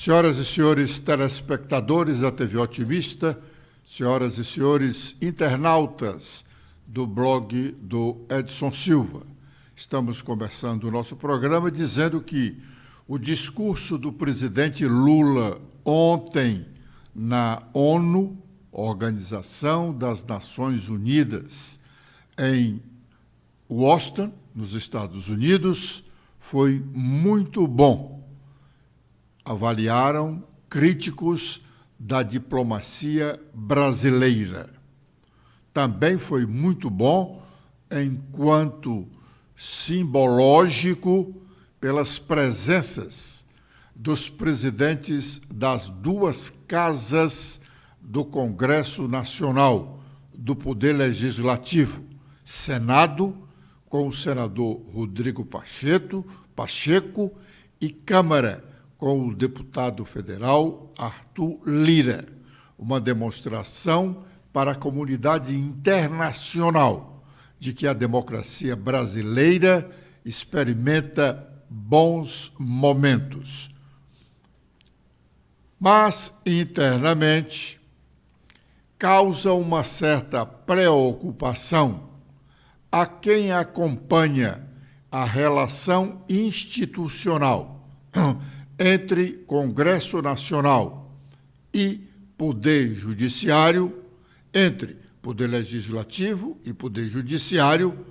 Senhoras e senhores telespectadores da TV Otimista, senhoras e senhores internautas do blog do Edson Silva, estamos começando o nosso programa dizendo que o discurso do presidente Lula ontem na ONU, Organização das Nações Unidas, em Washington, nos Estados Unidos, foi muito bom. Avaliaram críticos da diplomacia brasileira. Também foi muito bom, enquanto simbológico, pelas presenças dos presidentes das duas casas do Congresso Nacional, do Poder Legislativo, Senado, com o senador Rodrigo Pacheco, e Câmara, com o deputado federal Arthur Lira, uma demonstração para a comunidade internacional de que a democracia brasileira experimenta bons momentos. Mas, internamente, causa uma certa preocupação a quem acompanha a relação institucional entre Congresso Nacional e Poder Judiciário, entre Poder Legislativo e Poder Judiciário,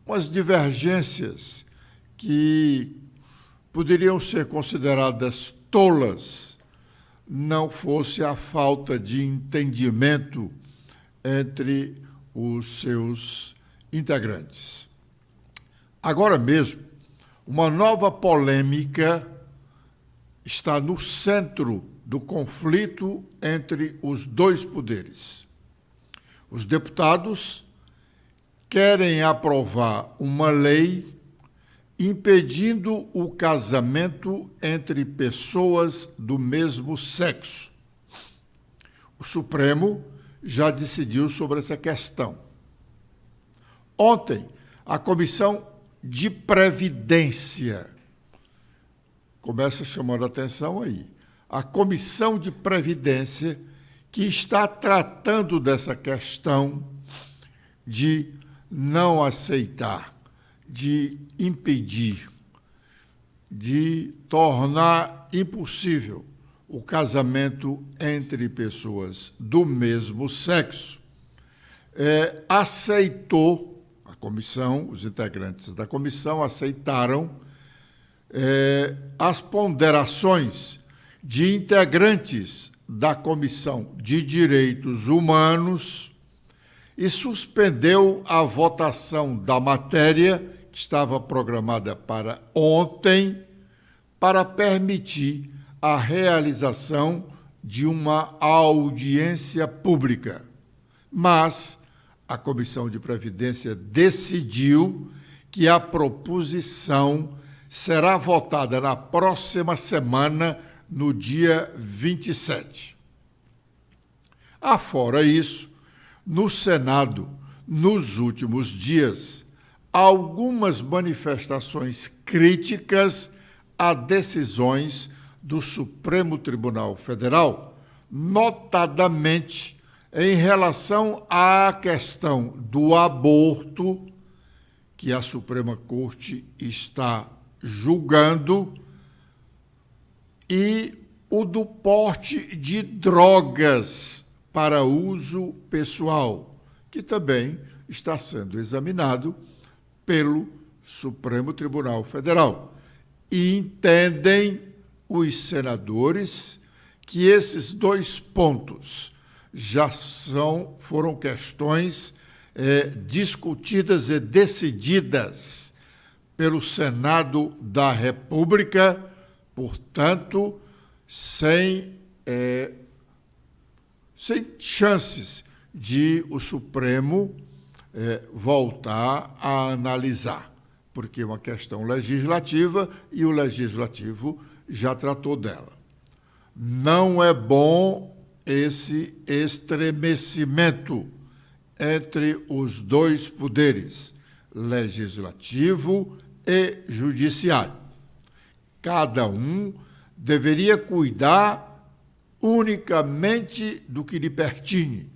umas divergências que poderiam ser consideradas tolas, não fosse a falta de entendimento entre os seus integrantes. Agora mesmo, uma nova polêmica está no centro do conflito entre os dois poderes. Os deputados querem aprovar uma lei impedindo o casamento entre pessoas do mesmo sexo. O Supremo já decidiu sobre essa questão. Ontem, a Comissão de Previdência, começa chamando a atenção aí, a Comissão de Previdência, que está tratando dessa questão de não aceitar, de impedir, de tornar impossível o casamento entre pessoas do mesmo sexo, aceitou, a comissão, os integrantes da comissão aceitaram as ponderações de integrantes da Comissão de Direitos Humanos e suspendeu a votação da matéria, que estava programada para ontem, para permitir a realização de uma audiência pública. Mas a Comissão de Previdência decidiu que a proposição será votada na próxima semana, no dia 27. Afora isso, no Senado, nos últimos dias, algumas manifestações críticas a decisões do Supremo Tribunal Federal, notadamente em relação à questão do aborto, que a Suprema Corte está julgando, e o do porte de drogas para uso pessoal, que também está sendo examinado pelo Supremo Tribunal Federal. E entendem os senadores que esses dois pontos já foram questões discutidas e decididas pelo Senado da República, portanto, sem chances de o Supremo voltar a analisar, porque é uma questão legislativa e o Legislativo já tratou dela. Não é bom esse estremecimento entre os dois poderes, legislativo e judiciário. cada um deveria cuidar unicamente do que lhe pertine,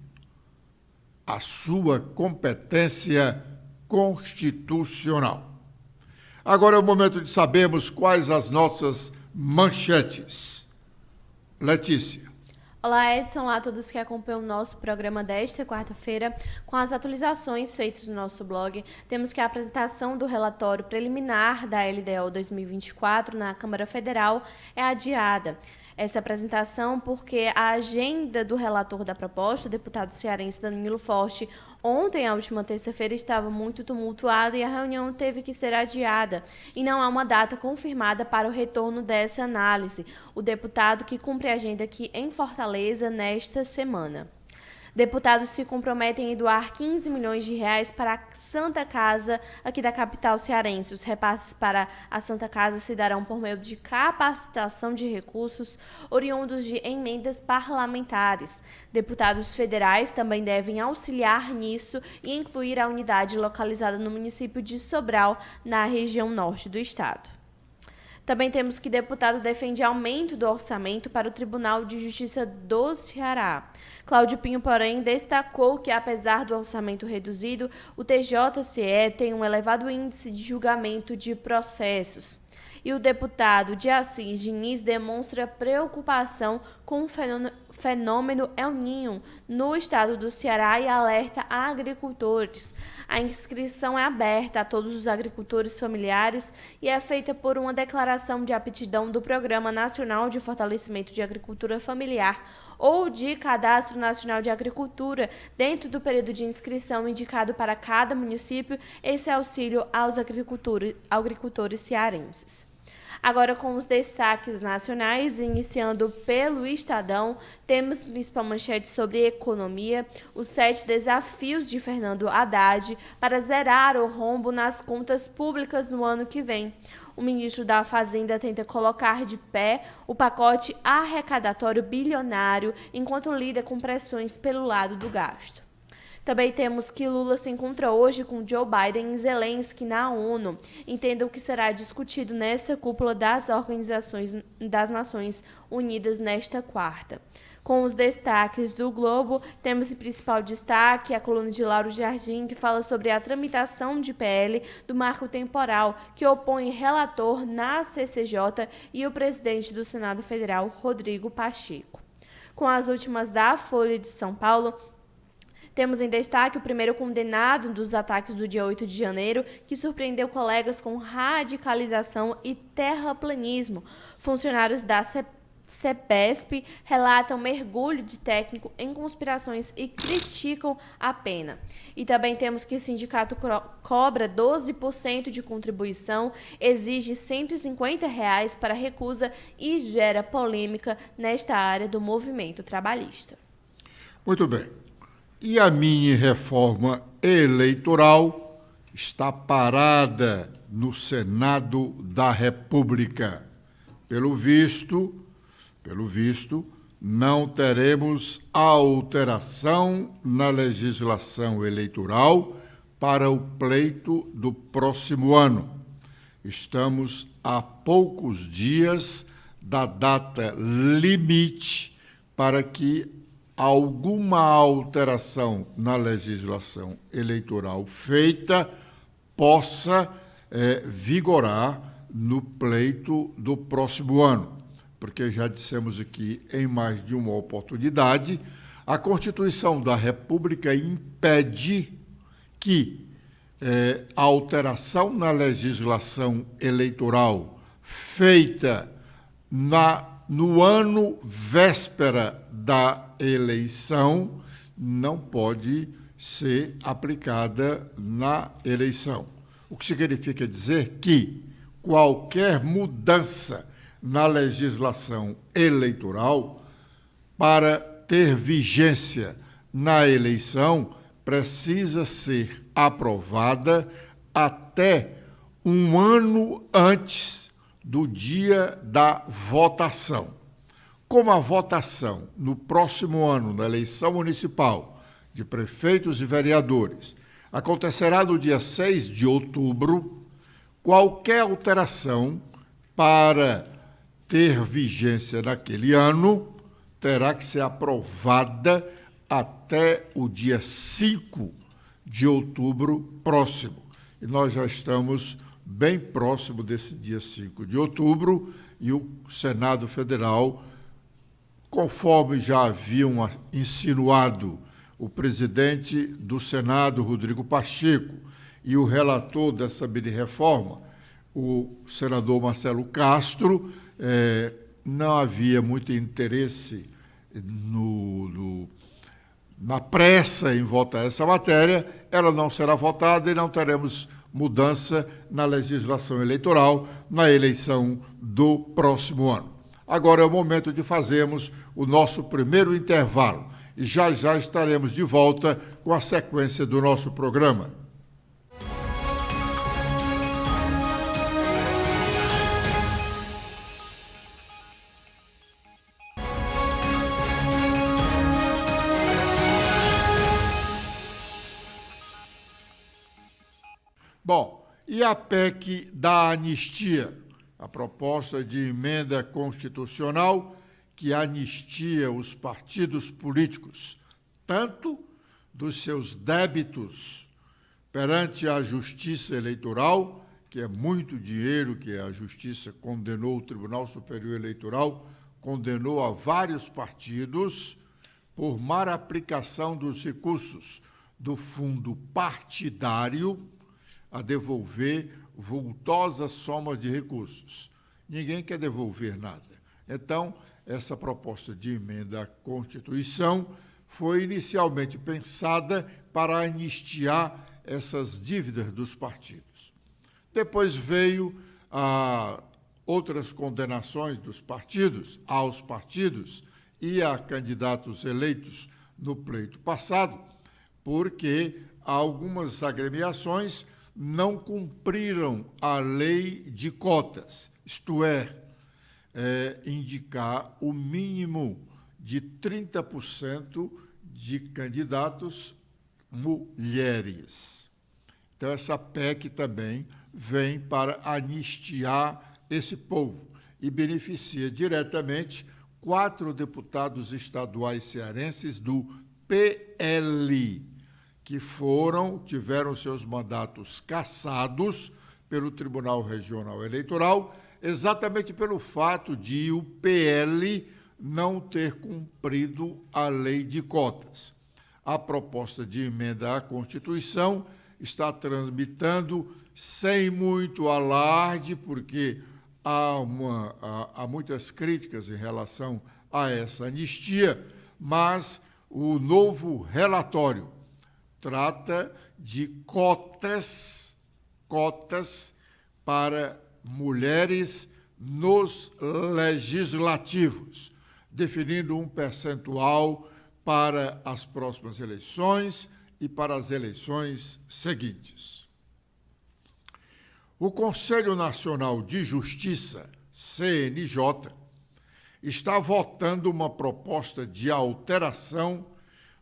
a sua competência constitucional. Agora é o momento de sabermos quais as nossas manchetes. Letícia. Olá, Edson. Olá a todos que acompanham o nosso programa desta quarta-feira. Com as atualizações feitas no nosso blog, temos que a apresentação do relatório preliminar da LDO 2024 na Câmara Federal é adiada. Essa apresentação porque a agenda do relator da proposta, o deputado cearense Danilo Forte, ontem, a última terça-feira, estava muito tumultuada e a reunião teve que ser adiada. E não há uma data confirmada para o retorno dessa análise. O deputado que cumpre a agenda aqui em Fortaleza nesta semana. Deputados se comprometem em doar 15 milhões de reais para a Santa Casa aqui da capital cearense. Os repasses para a Santa Casa se darão por meio de capacitação de recursos oriundos de emendas parlamentares. Deputados federais também devem auxiliar nisso e incluir a unidade localizada no município de Sobral, na região norte do estado. Também temos que deputado defende aumento do orçamento para o Tribunal de Justiça do Ceará. Cláudio Pinho, porém, destacou que, apesar do orçamento reduzido, o TJCE tem um elevado índice de julgamento de processos. E o deputado de Assis Diniz demonstra preocupação com o fenômeno El Niño no estado do Ceará e alerta a agricultores. A inscrição é aberta a todos os agricultores familiares e é feita por uma declaração de aptidão do Programa Nacional de Fortalecimento de Agricultura Familiar ou de Cadastro Nacional de Agricultura, dentro do período de inscrição indicado para cada município, esse auxílio aos agricultores cearenses. Agora, com os destaques nacionais, iniciando pelo Estadão, temos principal manchete sobre economia, os 7 desafios de Fernando Haddad para zerar o rombo nas contas públicas no ano que vem. O ministro da Fazenda tenta colocar de pé o pacote arrecadatório bilionário, enquanto lida com pressões pelo lado do gasto. Também temos que Lula se encontra hoje com Joe Biden e Zelensky na ONU. Entenda o que será discutido nessa cúpula das Organizações das Nações Unidas nesta quarta. Com os destaques do Globo, temos em principal destaque a coluna de Lauro Jardim, que fala sobre a tramitação de PL do marco temporal, que opõe relator na CCJ e o presidente do Senado Federal, Rodrigo Pacheco. Com as últimas da Folha de São Paulo, temos em destaque o primeiro condenado dos ataques do dia 8 de janeiro, que surpreendeu colegas com radicalização e terraplanismo. Funcionários da CEPESP relatam mergulho de técnico em conspirações e criticam a pena. E também temos que o sindicato cobra 12% de contribuição, exige R$ 150 para recusa e gera polêmica nesta área do movimento trabalhista. Muito bem. E a mini-reforma eleitoral está parada no Senado da República. Pelo visto, não teremos alteração na legislação eleitoral para o pleito do próximo ano. Estamos a poucos dias da data limite para que alguma alteração na legislação eleitoral feita possa vigorar no pleito do próximo ano. Porque já dissemos aqui em mais de uma oportunidade, a Constituição da República impede que a alteração na legislação eleitoral feita no ano véspera da eleição não pode ser aplicada na eleição. O que significa dizer que qualquer mudança na legislação eleitoral, para ter vigência na eleição, precisa ser aprovada até um ano antes do dia da votação. Como a votação no próximo ano, na eleição municipal de prefeitos e vereadores, acontecerá no dia 6 de outubro, qualquer alteração para ter vigência naquele ano, terá que ser aprovada até o dia 5 de outubro próximo. E nós já estamos bem próximo desse dia 5 de outubro, e o Senado Federal, conforme já haviam insinuado o presidente do Senado, Rodrigo Pacheco, e o relator dessa mini-reforma, o senador Marcelo Castro, não havia muito interesse na pressa em votar essa matéria. Ela não será votada e não teremos mudança na legislação eleitoral na eleição do próximo ano. Agora é o momento de fazermos o nosso primeiro intervalo e já estaremos de volta com a sequência do nosso programa. Bom, e a PEC da anistia, a proposta de emenda constitucional que anistia os partidos políticos, tanto dos seus débitos perante a Justiça Eleitoral, que é muito dinheiro que a Justiça condenou, o Tribunal Superior Eleitoral condenou a vários partidos por má aplicação dos recursos do fundo partidário, a devolver vultosas somas de recursos. Ninguém quer devolver nada. Então, essa proposta de emenda à Constituição foi inicialmente pensada para anistiar essas dívidas dos partidos. Depois veio outras condenações dos partidos, aos partidos e a candidatos eleitos no pleito passado, porque algumas agremiações não cumpriram a lei de cotas, isto é, indicar o mínimo de 30% de candidatos mulheres. Então, essa PEC também vem para anistiar esse povo e beneficia diretamente 4 deputados estaduais cearenses do PL, que tiveram seus mandatos cassados pelo Tribunal Regional Eleitoral, exatamente pelo fato de o PL não ter cumprido a lei de cotas. A proposta de emenda à Constituição está tramitando sem muito alarde, porque há muitas críticas em relação a essa anistia, mas o novo relatório trata de cotas para mulheres nos legislativos, definindo um percentual para as próximas eleições e para as eleições seguintes. O Conselho Nacional de Justiça, CNJ, está votando uma proposta de alteração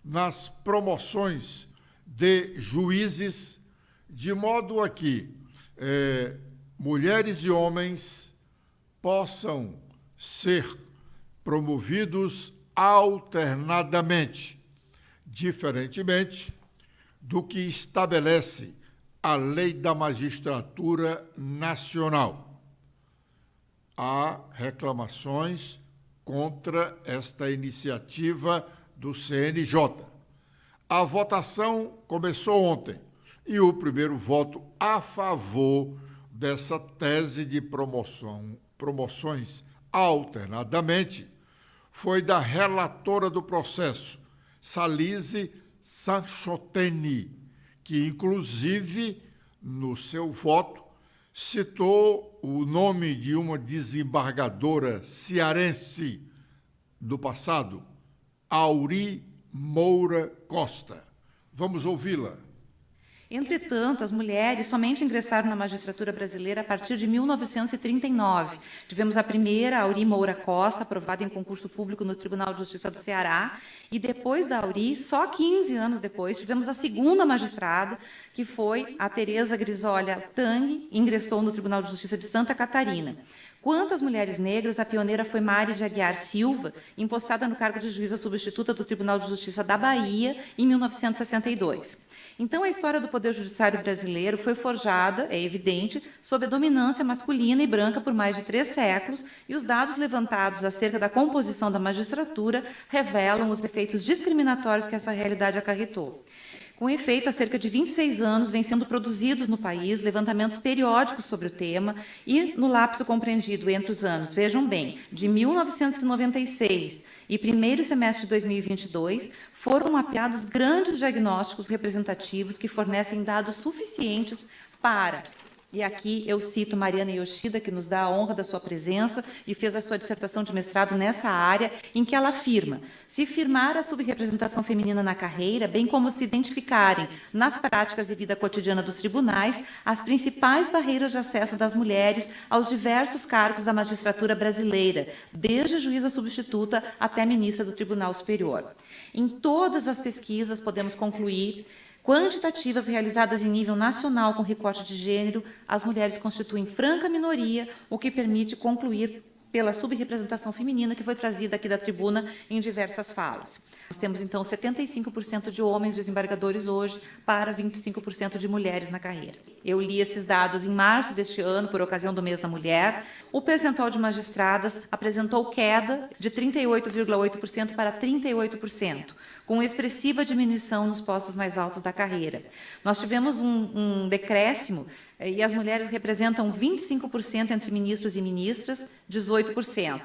nas promoções de juízes, de modo a que mulheres e homens possam ser promovidos alternadamente, diferentemente do que estabelece a Lei da Magistratura Nacional. Há reclamações contra esta iniciativa do CNJ. A votação começou ontem e o primeiro voto a favor dessa tese de promoções alternadamente foi da relatora do processo, Salise Sanchoteni, que, inclusive, no seu voto, citou o nome de uma desembargadora cearense do passado, Auri Moura Costa. Vamos ouvi-la. Entretanto, as mulheres somente ingressaram na magistratura brasileira a partir de 1939. Tivemos a primeira, Auri Moura Costa, aprovada em concurso público no Tribunal de Justiça do Ceará, e depois da Auri, só 15 anos depois, tivemos a segunda magistrada, que foi a Tereza Grisolha Tang, ingressou no Tribunal de Justiça de Santa Catarina. Quanto às mulheres negras, a pioneira foi Mari de Aguiar Silva, empossada no cargo de juíza substituta do Tribunal de Justiça da Bahia, em 1962. Então, a história do Poder Judiciário brasileiro foi forjada, é evidente, sob a dominância masculina e branca por mais de 3 séculos, e os dados levantados acerca da composição da magistratura revelam os efeitos discriminatórios que essa realidade acarretou. Com efeito, há cerca de 26 anos, vêm sendo produzidos no país levantamentos periódicos sobre o tema e, no lapso compreendido entre os anos, vejam bem, de 1996 e primeiro semestre de 2022, foram mapeados grandes diagnósticos representativos que fornecem dados suficientes para... E aqui eu cito Mariana Yoshida, que nos dá a honra da sua presença e fez a sua dissertação de mestrado nessa área, em que ela afirma: se firmar a subrepresentação feminina na carreira, bem como se identificarem nas práticas e vida cotidiana dos tribunais as principais barreiras de acesso das mulheres aos diversos cargos da magistratura brasileira, desde juíza substituta até ministra do Tribunal Superior. Em todas as pesquisas podemos concluir quantitativas realizadas em nível nacional com recorte de gênero, as mulheres constituem franca minoria, o que permite concluir pela subrepresentação feminina que foi trazida aqui da tribuna em diversas falas. Nós temos, então, 75% de homens desembargadores hoje para 25% de mulheres na carreira. Eu li esses dados em março deste ano, por ocasião do Mês da Mulher. O percentual de magistradas apresentou queda de 38,8% para 38%, com expressiva diminuição nos postos mais altos da carreira. Nós tivemos um decréscimo e as mulheres representam 25% entre ministros e ministras, 18%.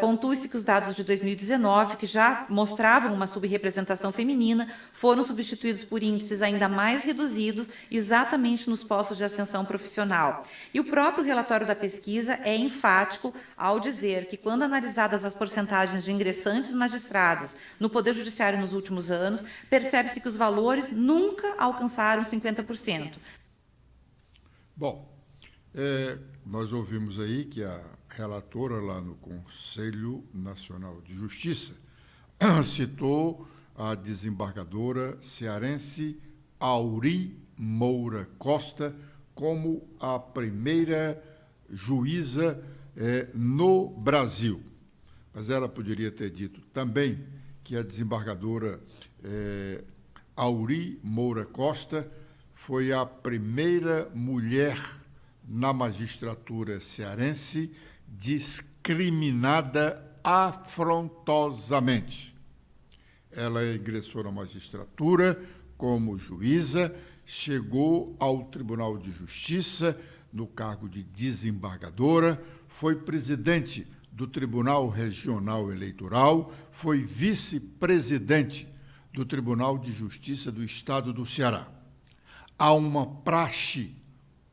Pontue-se que os dados de 2019, que já mostravam uma subrepresentação feminina, foram substituídos por índices ainda mais reduzidos, exatamente nos postos de ascensão profissional. E o próprio relatório da pesquisa é enfático ao dizer que, quando analisadas as porcentagens de ingressantes magistradas no Poder Judiciário nos últimos anos, percebe-se que os valores nunca alcançaram 50%. Bom, nós ouvimos aí que a relatora lá no Conselho Nacional de Justiça citou a desembargadora cearense Auri Moura Costa como a primeira juíza no Brasil. Mas ela poderia ter dito também que a desembargadora Auri Moura Costa foi a primeira mulher na magistratura cearense discriminada afrontosamente. Ela ingressou na magistratura como juíza, chegou ao Tribunal de Justiça no cargo de desembargadora, foi presidente do Tribunal Regional Eleitoral, foi vice-presidente do Tribunal de Justiça do Estado do Ceará. Há uma praxe,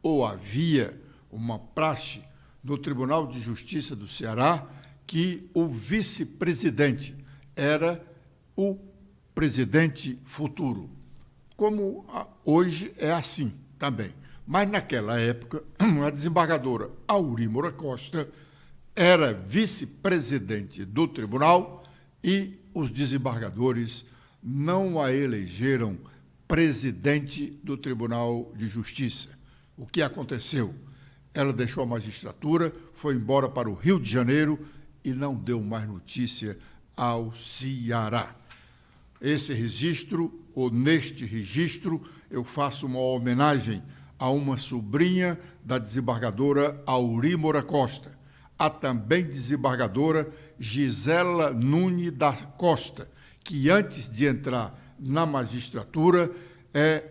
ou havia uma praxe, no Tribunal de Justiça do Ceará, que o vice-presidente era o presidente futuro. Como hoje é assim também. Mas, naquela época, a desembargadora Auri Moura Costa era vice-presidente do tribunal e os desembargadores não a elegeram presidente do Tribunal de Justiça. O que aconteceu? Ela deixou a magistratura, foi embora para o Rio de Janeiro e não deu mais notícia ao Ceará. Esse registro, ou neste registro, eu faço uma homenagem a uma sobrinha da desembargadora Auri Moura Costa, a também desembargadora Gisela Nunes da Costa, que antes de entrar na magistratura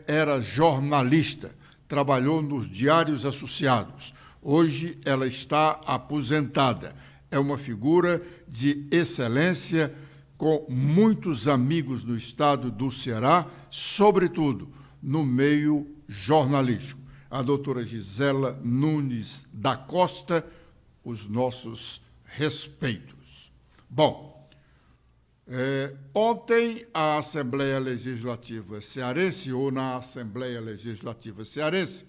era jornalista, trabalhou nos Diários Associados. Hoje ela está aposentada. É uma figura de excelência, com muitos amigos no estado do Ceará, sobretudo no meio jornalístico. A doutora Gisela Nunes da Costa, os nossos respeitos. Bom, Ontem, a Assembleia Legislativa Cearense, ou na Assembleia Legislativa Cearense,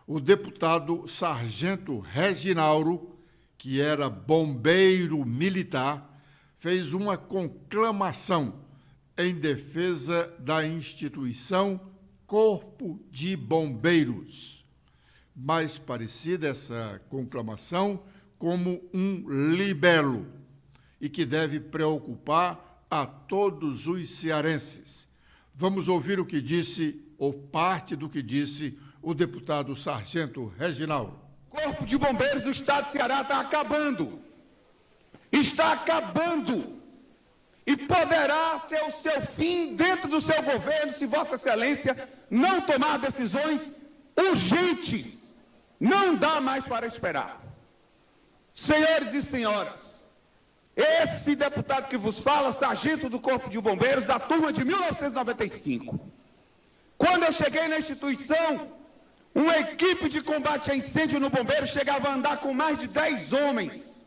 o deputado Sargento Reginauro, que era bombeiro militar, fez uma conclamação em defesa da instituição Corpo de Bombeiros. Mais parecida essa conclamação como um libelo, e que deve preocupar a todos os cearenses. Vamos ouvir o que disse, ou parte do que disse, o deputado Sargento Reginauro. O Corpo de Bombeiros do Estado de Ceará está acabando. Está acabando. E poderá ter o seu fim dentro do seu governo se Vossa Excelência não tomar decisões urgentes. Não dá mais para esperar. Senhores e senhoras, esse deputado que vos fala, sargento do Corpo de Bombeiros, da turma de 1995. Quando eu cheguei na instituição, uma equipe de combate a incêndio no bombeiro chegava a andar com mais de 10 homens,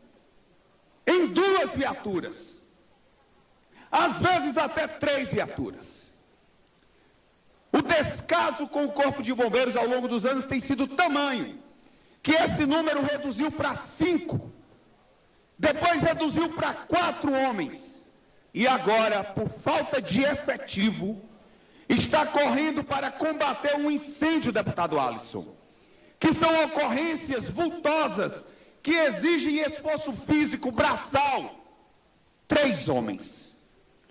em 2 viaturas. Às vezes até 3 viaturas. O descaso com o Corpo de Bombeiros ao longo dos anos tem sido tamanho, que esse número reduziu para 5. Depois reduziu para 4 homens. E agora, por falta de efetivo, está correndo para combater um incêndio, deputado Alisson, que são ocorrências vultosas, que exigem esforço físico braçal. 3 homens,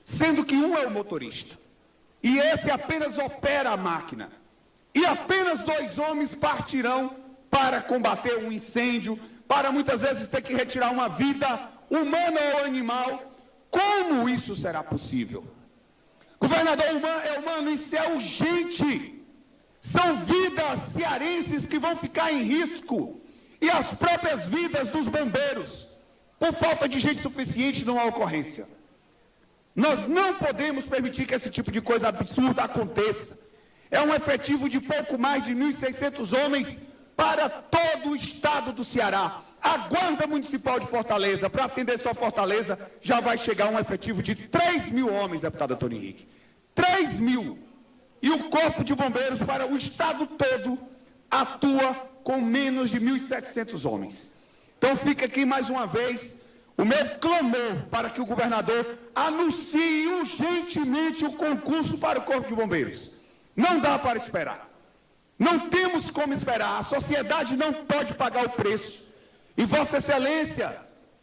sendo que um é o motorista. E esse apenas opera a máquina. E apenas 2 homens partirão para combater um incêndio, para muitas vezes ter que retirar uma vida humana ou animal. Como isso será possível? Governador humano, isso é urgente. São vidas cearenses que vão ficar em risco. E as próprias vidas dos bombeiros, por falta de gente suficiente numa ocorrência. Nós não podemos permitir que esse tipo de coisa absurda aconteça. É um efetivo de pouco mais de 1.600 homens para todo o estado do Ceará. A Guarda Municipal de Fortaleza, para atender só Fortaleza, já vai chegar a um efetivo de 3.000 homens, deputado Antônio Henrique. 3.000. E o Corpo de Bombeiros para o estado todo atua com menos de 1.700 homens. Então fica aqui mais uma vez o meu clamor para que o governador anuncie urgentemente o concurso para o Corpo de Bombeiros. Não dá para esperar. Não temos como esperar. A sociedade não pode pagar o preço. E Vossa Excelência,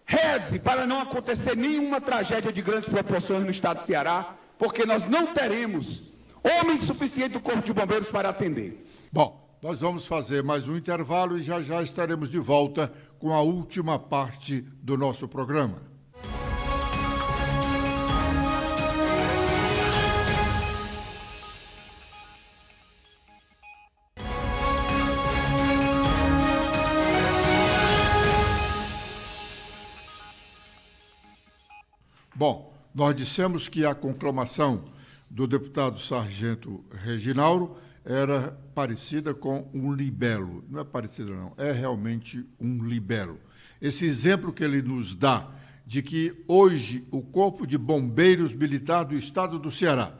reze para não acontecer nenhuma tragédia de grandes proporções no estado de Ceará, porque nós não teremos homens suficientes do Corpo de Bombeiros para atender. Bom, nós vamos fazer mais um intervalo e já já estaremos de volta com a última parte do nosso programa. Bom, nós dissemos que a conclamação do deputado Sargento Reginauro era parecida com um libelo. Não é parecida, não. É realmente um libelo. Esse exemplo que ele nos dá de que hoje o Corpo de Bombeiros Militar do Estado do Ceará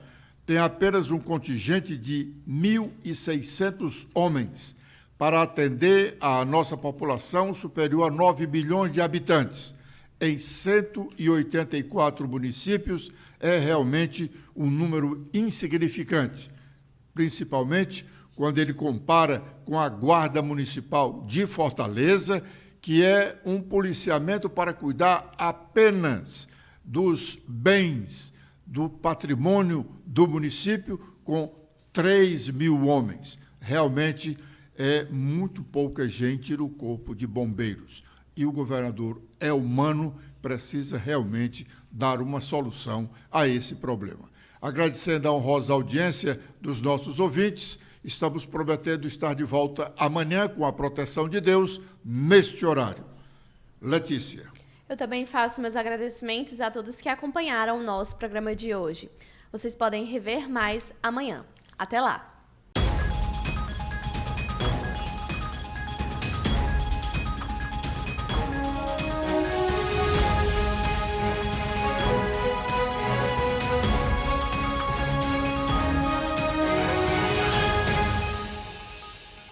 tem apenas um contingente de 1.600 homens para atender a nossa população superior a 9 milhões de habitantes, em 184 municípios, é realmente um número insignificante, principalmente quando ele compara com a Guarda Municipal de Fortaleza, que é um policiamento para cuidar apenas dos bens, do patrimônio do município, com 3.000 homens. Realmente é muito pouca gente no Corpo de Bombeiros. E o governador é humano, precisa realmente dar uma solução a esse problema. Agradecendo a honrosa audiência dos nossos ouvintes, estamos prometendo estar de volta amanhã com a proteção de Deus, neste horário. Letícia. Eu também faço meus agradecimentos a todos que acompanharam o nosso programa de hoje. Vocês podem rever mais amanhã. Até lá!